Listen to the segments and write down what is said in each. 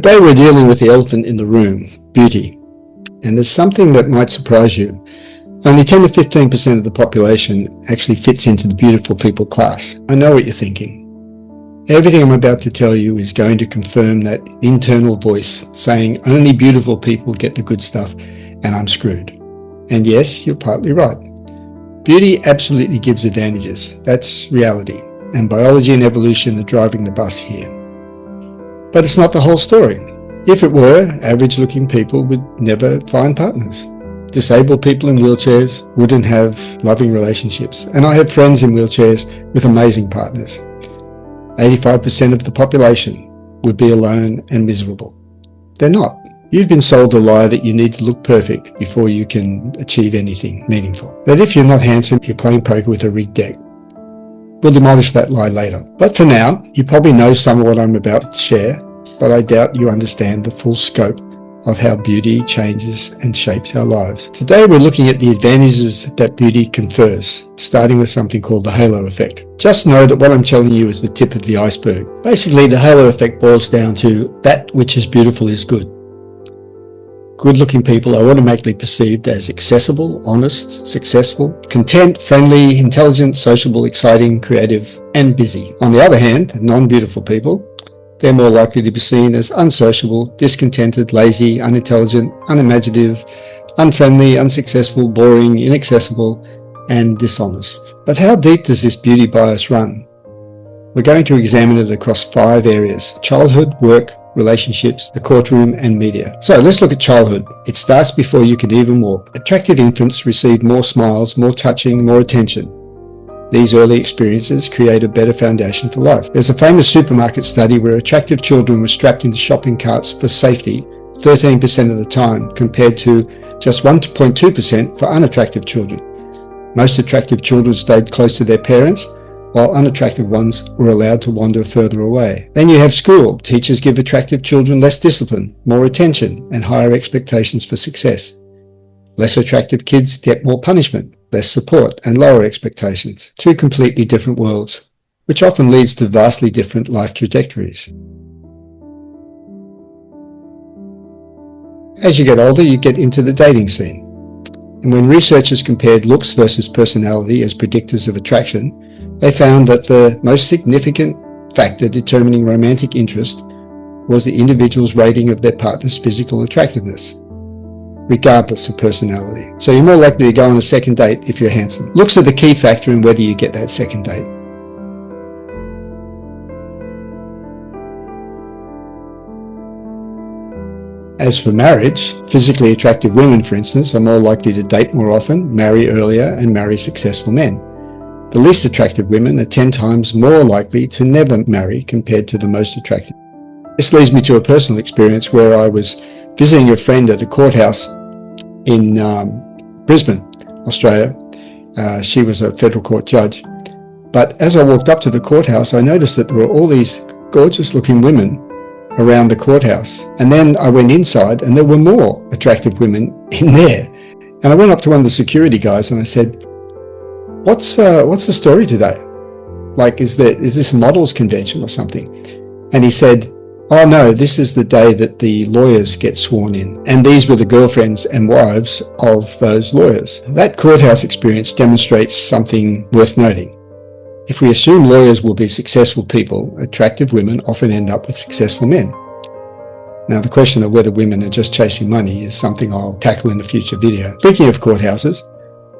Today we're dealing with the elephant in the room, beauty. And there's something that might surprise you. Only 10 to 15% of the population actually fits into the beautiful people class. I know what you're thinking. Everything I'm about to tell you is going to confirm that internal voice saying only beautiful people get the good stuff and I'm screwed. And yes, you're partly right. Beauty absolutely gives advantages. That's reality. And biology and evolution are driving the bus here. But it's not the whole story. If it were, average-looking people would never find partners. Disabled people in wheelchairs wouldn't have loving relationships. And I have friends in wheelchairs with amazing partners. 85% of the population would be alone and miserable. They're not. You've been sold a lie that you need to look perfect before you can achieve anything meaningful. That if you're not handsome, you're playing poker with a rigged deck. We'll demolish that lie later. But for now, you probably know some of what I'm about to share, but I doubt you understand the full scope of how beauty changes and shapes our lives. Today we're looking at the advantages that beauty confers, starting with something called the halo effect. Just know that what I'm telling you is the tip of the iceberg. Basically, the halo effect boils down to that which is beautiful is good. Good-looking people are automatically perceived as accessible, honest, successful, content, friendly, intelligent, sociable, exciting, creative, and busy. On the other hand, non-beautiful people, they're more likely to be seen as unsociable, discontented, lazy, unintelligent, unimaginative, unfriendly, unsuccessful, boring, inaccessible, and dishonest. But how deep does this beauty bias run? We're going to examine it across 5 areas: childhood, work, relationships, the courtroom, and media. So let's look at childhood. It starts before you can even walk. Attractive infants receive more smiles, more touching, more attention. These early experiences create a better foundation for life. There's a famous supermarket study where attractive children were strapped into shopping carts for safety 13% of the time, compared to just 1.2% for unattractive children. Most attractive children stayed close to their parents, while unattractive ones were allowed to wander further away. Then you have school. Teachers give attractive children less discipline, more attention, and higher expectations for success. Less attractive kids get more punishment, less support, and lower expectations. 2 completely different worlds, which often leads to vastly different life trajectories. As you get older, you get into the dating scene. And when researchers compared looks versus personality as predictors of attraction, they found that the most significant factor determining romantic interest was the individual's rating of their partner's physical attractiveness, regardless of personality. So you're more likely to go on a second date if you're handsome. Looks are the key factor in whether you get that second date. As for marriage, physically attractive women, for instance, are more likely to date more often, marry earlier, and marry successful men. The least attractive women are 10 times more likely to never marry compared to the most attractive. This leads me to a personal experience where I was visiting a friend at a courthouse in Brisbane, Australia. She was a federal court judge. But as I walked up to the courthouse, I noticed that there were all these gorgeous looking women around the courthouse. And then I went inside and there were more attractive women in there. And I went up to one of the security guys and I said, what's the story today? Like, is this a models convention or something? And he said, oh no, this is the day that the lawyers get sworn in. And these were the girlfriends and wives of those lawyers. That courthouse experience demonstrates something worth noting. If we assume lawyers will be successful people, attractive women often end up with successful men. Now, the question of whether women are just chasing money is something I'll tackle in a future video. Speaking of courthouses,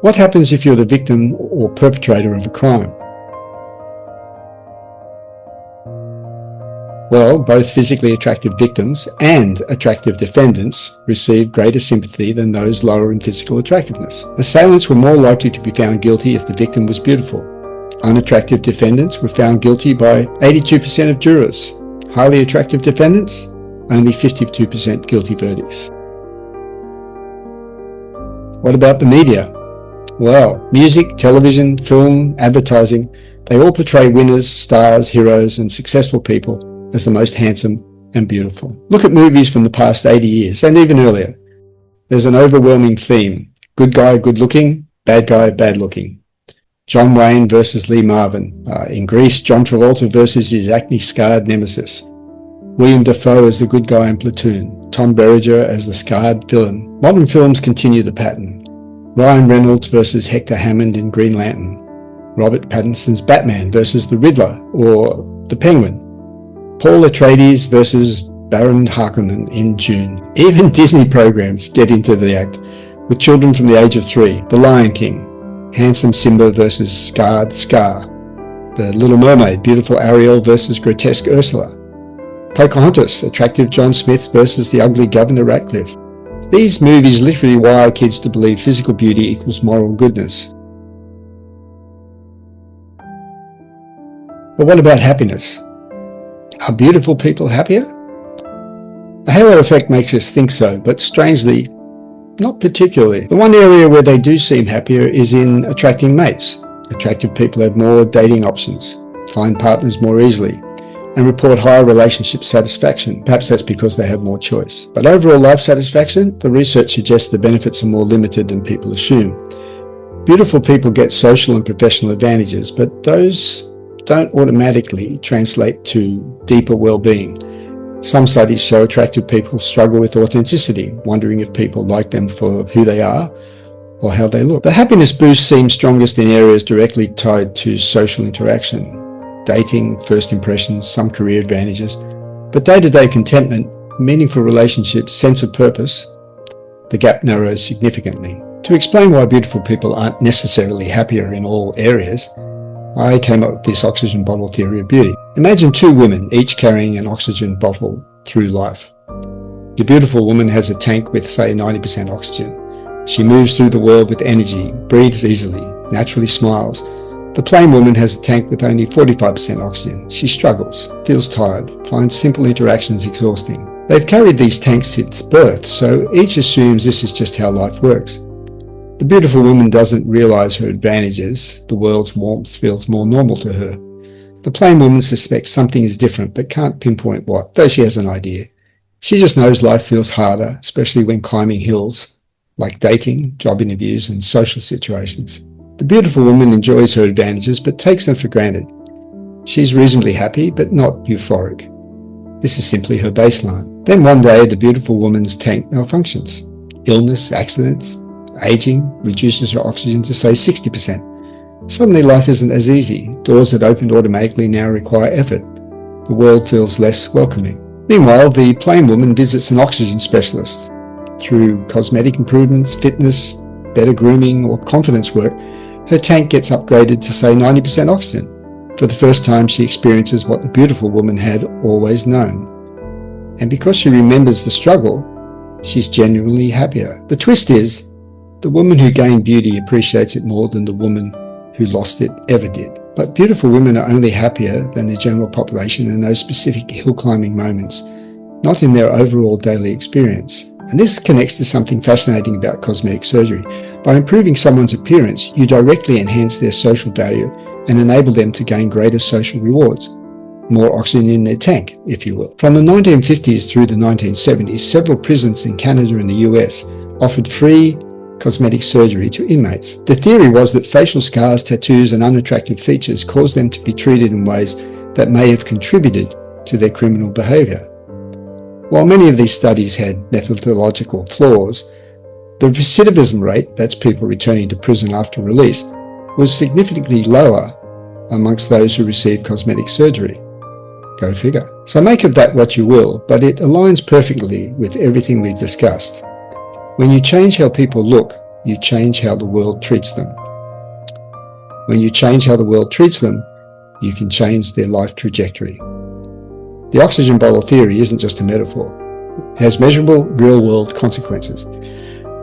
what happens if you're the victim or perpetrator of a crime? Well, both physically attractive victims and attractive defendants receive greater sympathy than those lower in physical attractiveness. Assailants were more likely to be found guilty if the victim was beautiful. Unattractive defendants were found guilty by 82% of jurors. Highly attractive defendants, only 52% guilty verdicts. What about the media? Well, music, television, film, advertising, they all portray winners, stars, heroes, and successful people as the most handsome and beautiful. Look at movies from the past 80 years, and even earlier. There's an overwhelming theme. Good guy, good looking. Bad guy, bad looking. John Wayne versus Lee Marvin. In Greece, John Travolta versus his acne-scarred nemesis. William Dafoe as the good guy in Platoon, Tom Berenger as the scarred villain. Modern films continue the pattern. Ryan Reynolds versus Hector Hammond in Green Lantern. Robert Pattinson's Batman versus the Riddler or the Penguin. Paul Atreides versus Baron Harkonnen in Dune. Even Disney programs get into the act, with children from the age of 3. The Lion King, handsome Simba versus scarred Scar. The Little Mermaid, beautiful Ariel versus grotesque Ursula. Pocahontas, attractive John Smith versus the ugly Governor Ratcliffe. These movies literally wire kids to believe physical beauty equals moral goodness. But what about happiness? Are beautiful people happier? The halo effect makes us think so, but strangely, not particularly. The one area where they do seem happier is in attracting mates. Attractive people have more dating options, find partners more easily, and report higher relationship satisfaction. Perhaps that's because they have more choice. But overall life satisfaction, the research suggests the benefits are more limited than people assume. Beautiful people get social and professional advantages, but those don't automatically translate to deeper well-being. Some studies show attractive people struggle with authenticity, wondering if people like them for who they are or how they look. The happiness boost seems strongest in areas directly tied to social interaction. Dating, first impressions, some career advantages, but day-to-day contentment, meaningful relationships, sense of purpose, the gap narrows significantly. To explain why beautiful people aren't necessarily happier in all areas, I came up with this oxygen bottle theory of beauty. Imagine 2 women, each carrying an oxygen bottle through life. The beautiful woman has a tank with, say, 90% oxygen. She moves through the world with energy, breathes easily, naturally smiles. The plain woman has a tank with only 45% oxygen. She struggles, feels tired, finds simple interactions exhausting. They've carried these tanks since birth, so each assumes this is just how life works. The beautiful woman doesn't realize her advantages. The world's warmth feels more normal to her. The plain woman suspects something is different, but can't pinpoint what, though she has an idea. She just knows life feels harder, especially when climbing hills, like dating, job interviews, and social situations. The beautiful woman enjoys her advantages, but takes them for granted. She's reasonably happy, but not euphoric. This is simply her baseline. Then one day, the beautiful woman's tank malfunctions. Illness, accidents, aging reduces her oxygen to, say, 60%. Suddenly life isn't as easy. Doors that opened automatically now require effort. The world feels less welcoming. Meanwhile, the plain woman visits an oxygen specialist. Through cosmetic improvements, fitness, better grooming, or confidence work, her tank gets upgraded to, say, 90% oxygen. For the first time, she experiences what the beautiful woman had always known. And because she remembers the struggle, she's genuinely happier. The twist is, the woman who gained beauty appreciates it more than the woman who lost it ever did. But beautiful women are only happier than the general population in those specific hill climbing moments, not in their overall daily experience. And this connects to something fascinating about cosmetic surgery. By improving someone's appearance, you directly enhance their social value and enable them to gain greater social rewards. More oxygen in their tank, if you will. From the 1950s through the 1970s, several prisons in Canada and the US offered free cosmetic surgery to inmates. The theory was that facial scars, tattoos, and unattractive features caused them to be treated in ways that may have contributed to their criminal behavior. While many of these studies had methodological flaws, the recidivism rate, that's people returning to prison after release, was significantly lower amongst those who received cosmetic surgery. Go figure. So make of that what you will, but it aligns perfectly with everything we've discussed. When you change how people look, you change how the world treats them. When you change how the world treats them, you can change their life trajectory. The oxygen bottle theory isn't just a metaphor. It has measurable, real-world consequences.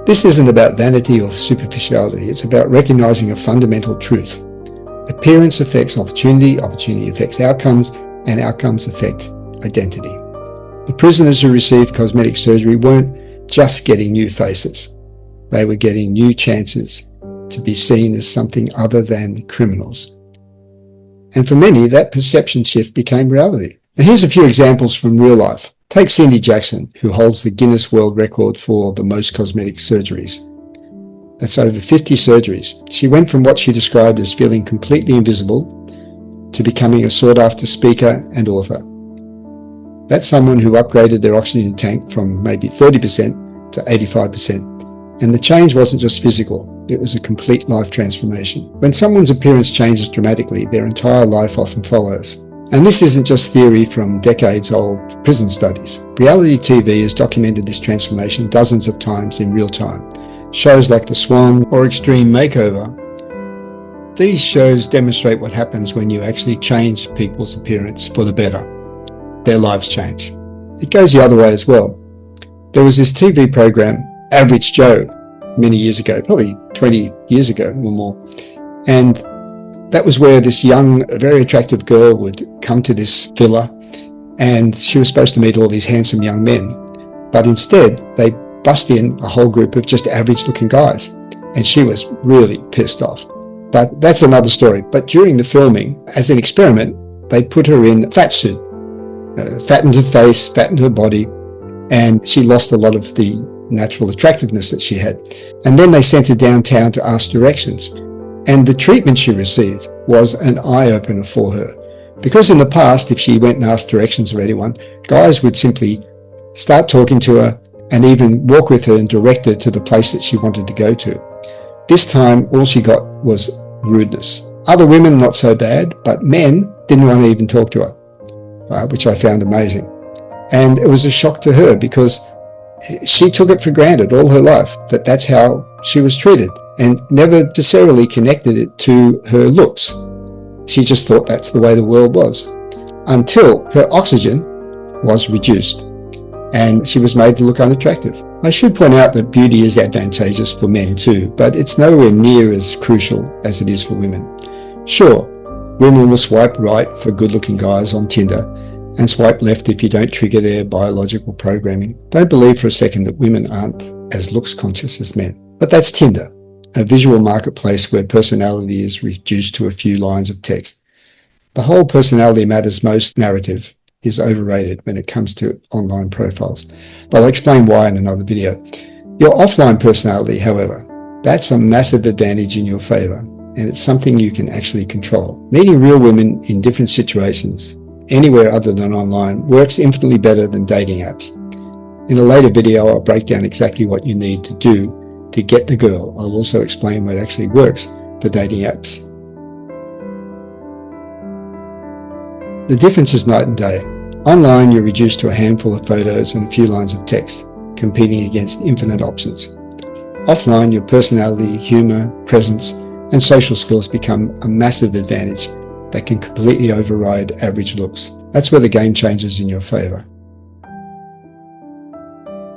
This isn't about vanity or superficiality. It's about recognizing a fundamental truth. Appearance affects opportunity, opportunity affects outcomes, and outcomes affect identity. The prisoners who received cosmetic surgery weren't just getting new faces. They were getting new chances to be seen as something other than criminals. And for many, that perception shift became reality. And here's a few examples from real life. Take Cindy Jackson, who holds the Guinness World Record for the most cosmetic surgeries. That's over 50 surgeries. She went from what she described as feeling completely invisible to becoming a sought-after speaker and author. That's someone who upgraded their oxygen tank from maybe 30% to 85%. And the change wasn't just physical, it was a complete life transformation. When someone's appearance changes dramatically, their entire life often follows. And this isn't just theory from decades-old prison studies. Reality TV has documented this transformation dozens of times in real time. Shows like The Swan or Extreme Makeover. These shows demonstrate what happens when you actually change people's appearance for the better. Their lives change. It goes the other way as well. There was this TV program, Average Joe, many years ago, probably 20 years ago or more. And that was where this young, very attractive girl would come to this villa, and she was supposed to meet all these handsome young men. But instead, they bust in a whole group of just average looking guys. And she was really pissed off. But that's another story. But during the filming, as an experiment, they put her in a fat suit, fattened her face, fattened her body, and she lost a lot of the natural attractiveness that she had. And then they sent her downtown to ask directions. And the treatment she received was an eye-opener for her. Because in the past, if she went and asked directions of anyone, guys would simply start talking to her and even walk with her and direct her to the place that she wanted to go to. This time, all she got was rudeness. Other women, not so bad, but men didn't want to even talk to her, which I found amazing. And it was a shock to her because she took it for granted all her life that that's how she was treated, and never necessarily connected it to her looks. She just thought that's the way the world was, until her oxygen was reduced and she was made to look unattractive. I should point out that beauty is advantageous for men too, but it's nowhere near as crucial as it is for women. Sure, women will swipe right for good-looking guys on Tinder and swipe left if you don't trigger their biological programming. Don't believe for a second that women aren't as looks conscious as men. But that's Tinder, a visual marketplace where personality is reduced to a few lines of text. The whole personality matters most narrative is overrated when it comes to online profiles. But I'll explain why in another video. Your offline personality, however, that's a massive advantage in your favor, and it's something you can actually control. Meeting real women in different situations, anywhere other than online, works infinitely better than dating apps. In a later video, I'll break down exactly what you need to do to get the girl. I'll also explain what actually works for dating apps. The difference is night and day. Online, you're reduced to a handful of photos and a few lines of text, competing against infinite options. Offline, your personality, humor, presence, and social skills become a massive advantage that can completely override average looks. That's where the game changes in your favor.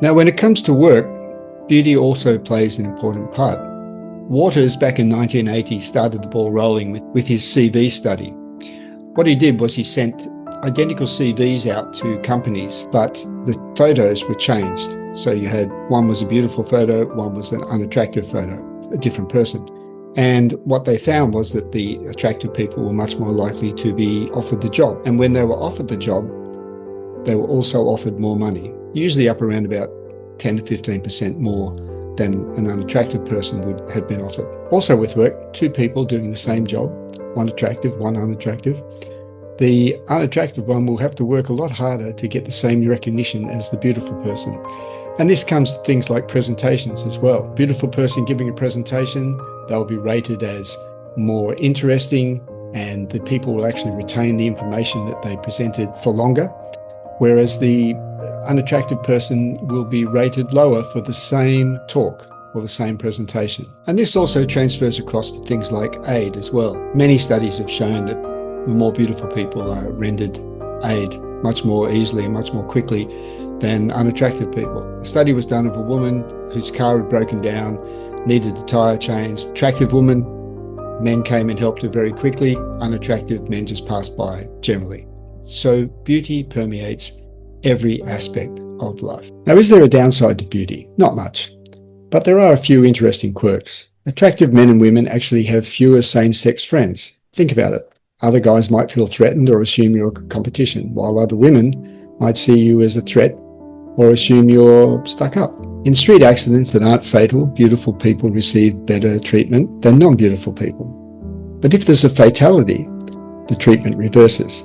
Now, when it comes to work, beauty also plays an important part. Waters, back in 1980, started the ball rolling with his CV study. What he did was he sent identical CVs out to companies, but the photos were changed. So you had one was a beautiful photo, one was an unattractive photo, a different person. And what they found was that the attractive people were much more likely to be offered the job. And when they were offered the job, they were also offered more money, usually up around about 10 to 15% more than an unattractive person would have been offered. Also with work, two people doing the same job, one attractive, one unattractive. The unattractive one will have to work a lot harder to get the same recognition as the beautiful person. And this comes to things like presentations as well. Beautiful person giving a presentation, they'll be rated as more interesting, and the people will actually retain the information that they presented for longer, whereas the unattractive person will be rated lower for the same talk or the same presentation. And this also transfers across to things like aid as well. Many studies have shown that the more beautiful people are rendered aid much more easily and much more quickly than unattractive people. A study was done of a woman whose car had broken down, needed a tyre changed. Attractive woman, men came and helped her very quickly. Unattractive, men just passed by generally. So beauty permeates every aspect of life. Now, is there a downside to beauty? Not much, but there are a few interesting quirks. Attractive men and women actually have fewer same-sex friends. Think about it. Other guys might feel threatened or assume you're a competition, while other women might see you as a threat or assume you're stuck up. In street accidents that aren't fatal, beautiful people receive better treatment than non-beautiful people. But if there's a fatality, the treatment reverses.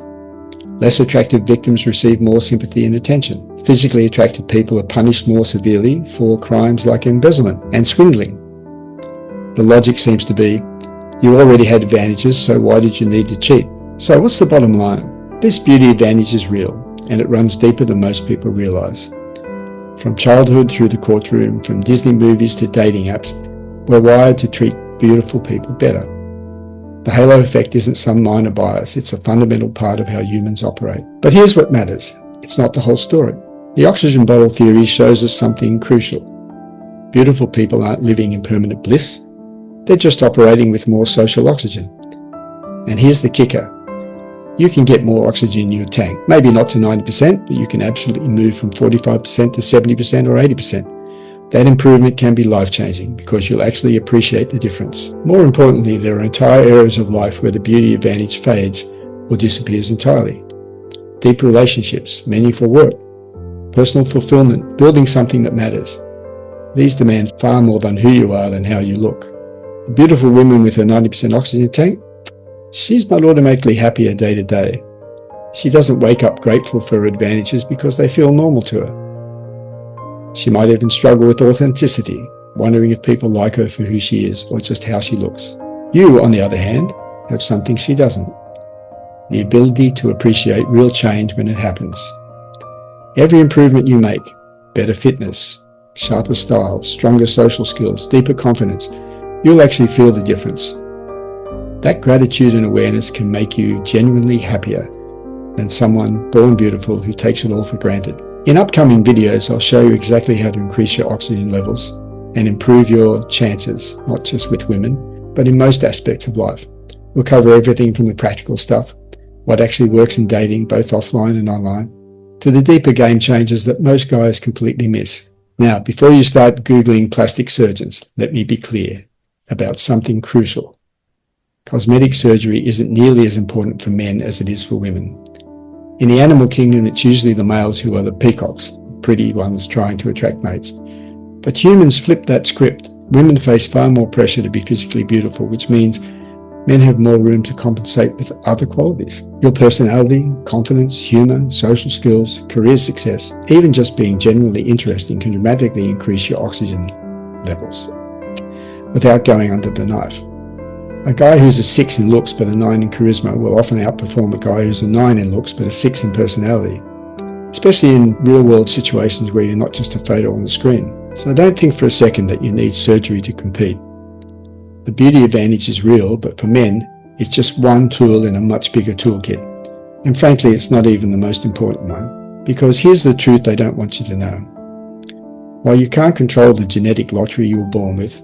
Less attractive victims receive more sympathy and attention. Physically attractive people are punished more severely for crimes like embezzlement and swindling. The logic seems to be, you already had advantages, so why did you need to cheat? So what's the bottom line? This beauty advantage is real, and it runs deeper than most people realise. From childhood through the courtroom, from Disney movies to dating apps, we're wired to treat beautiful people better. The halo effect isn't some minor bias, it's a fundamental part of how humans operate. But here's what matters. It's not the whole story. The oxygen bottle theory shows us something crucial. Beautiful people aren't living in permanent bliss. They're just operating with more social oxygen. And here's the kicker. You can get more oxygen in your tank. Maybe not to 90%, but you can absolutely move from 45% to 70% or 80%. That improvement can be life-changing because you'll actually appreciate the difference. More importantly, there are entire areas of life where the beauty advantage fades or disappears entirely. Deep relationships, meaningful work, personal fulfillment, building something that matters. These demand far more than who you are than how you look. A beautiful woman with her 90% oxygen tank, she's not automatically happier day to day. She doesn't wake up grateful for her advantages because they feel normal to her. She might even struggle with authenticity, wondering if people like her for who she is or just how she looks. You, on the other hand, have something she doesn't. The ability to appreciate real change when it happens. Every improvement you make, better fitness, sharper style, stronger social skills, deeper confidence, you'll actually feel the difference. That gratitude and awareness can make you genuinely happier than someone born beautiful who takes it all for granted. In upcoming videos, I'll show you exactly how to increase your oxygen levels and improve your chances, not just with women, but in most aspects of life. We'll cover everything from the practical stuff, what actually works in dating, both offline and online, to the deeper game changers that most guys completely miss. Now, before you start Googling plastic surgeons, let me be clear about something crucial. Cosmetic surgery isn't nearly as important for men as it is for women. In the animal kingdom, it's usually the males who are the peacocks, the pretty ones trying to attract mates. But humans flip that script. Women face far more pressure to be physically beautiful, which means men have more room to compensate with other qualities. Your personality, confidence, humour, social skills, career success, even just being genuinely interesting can dramatically increase your oxygen levels without going under the knife. A guy who's a 6 in looks but a 9 in charisma will often outperform a guy who's a 9 in looks but a 6 in personality, especially in real-world situations where you're not just a photo on the screen. So don't think for a second that you need surgery to compete. The beauty advantage is real, but for men, it's just one tool in a much bigger toolkit. And frankly, it's not even the most important one. Because here's the truth they don't want you to know. While you can't control the genetic lottery you were born with,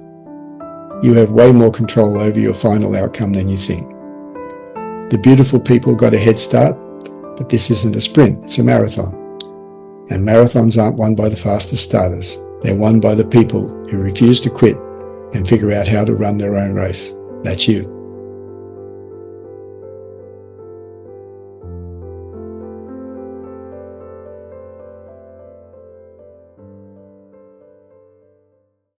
you have way more control over your final outcome than you think. The beautiful people got a head start, but this isn't a sprint, it's a marathon. And marathons aren't won by the fastest starters. They're won by the people who refuse to quit and figure out how to run their own race. That's you.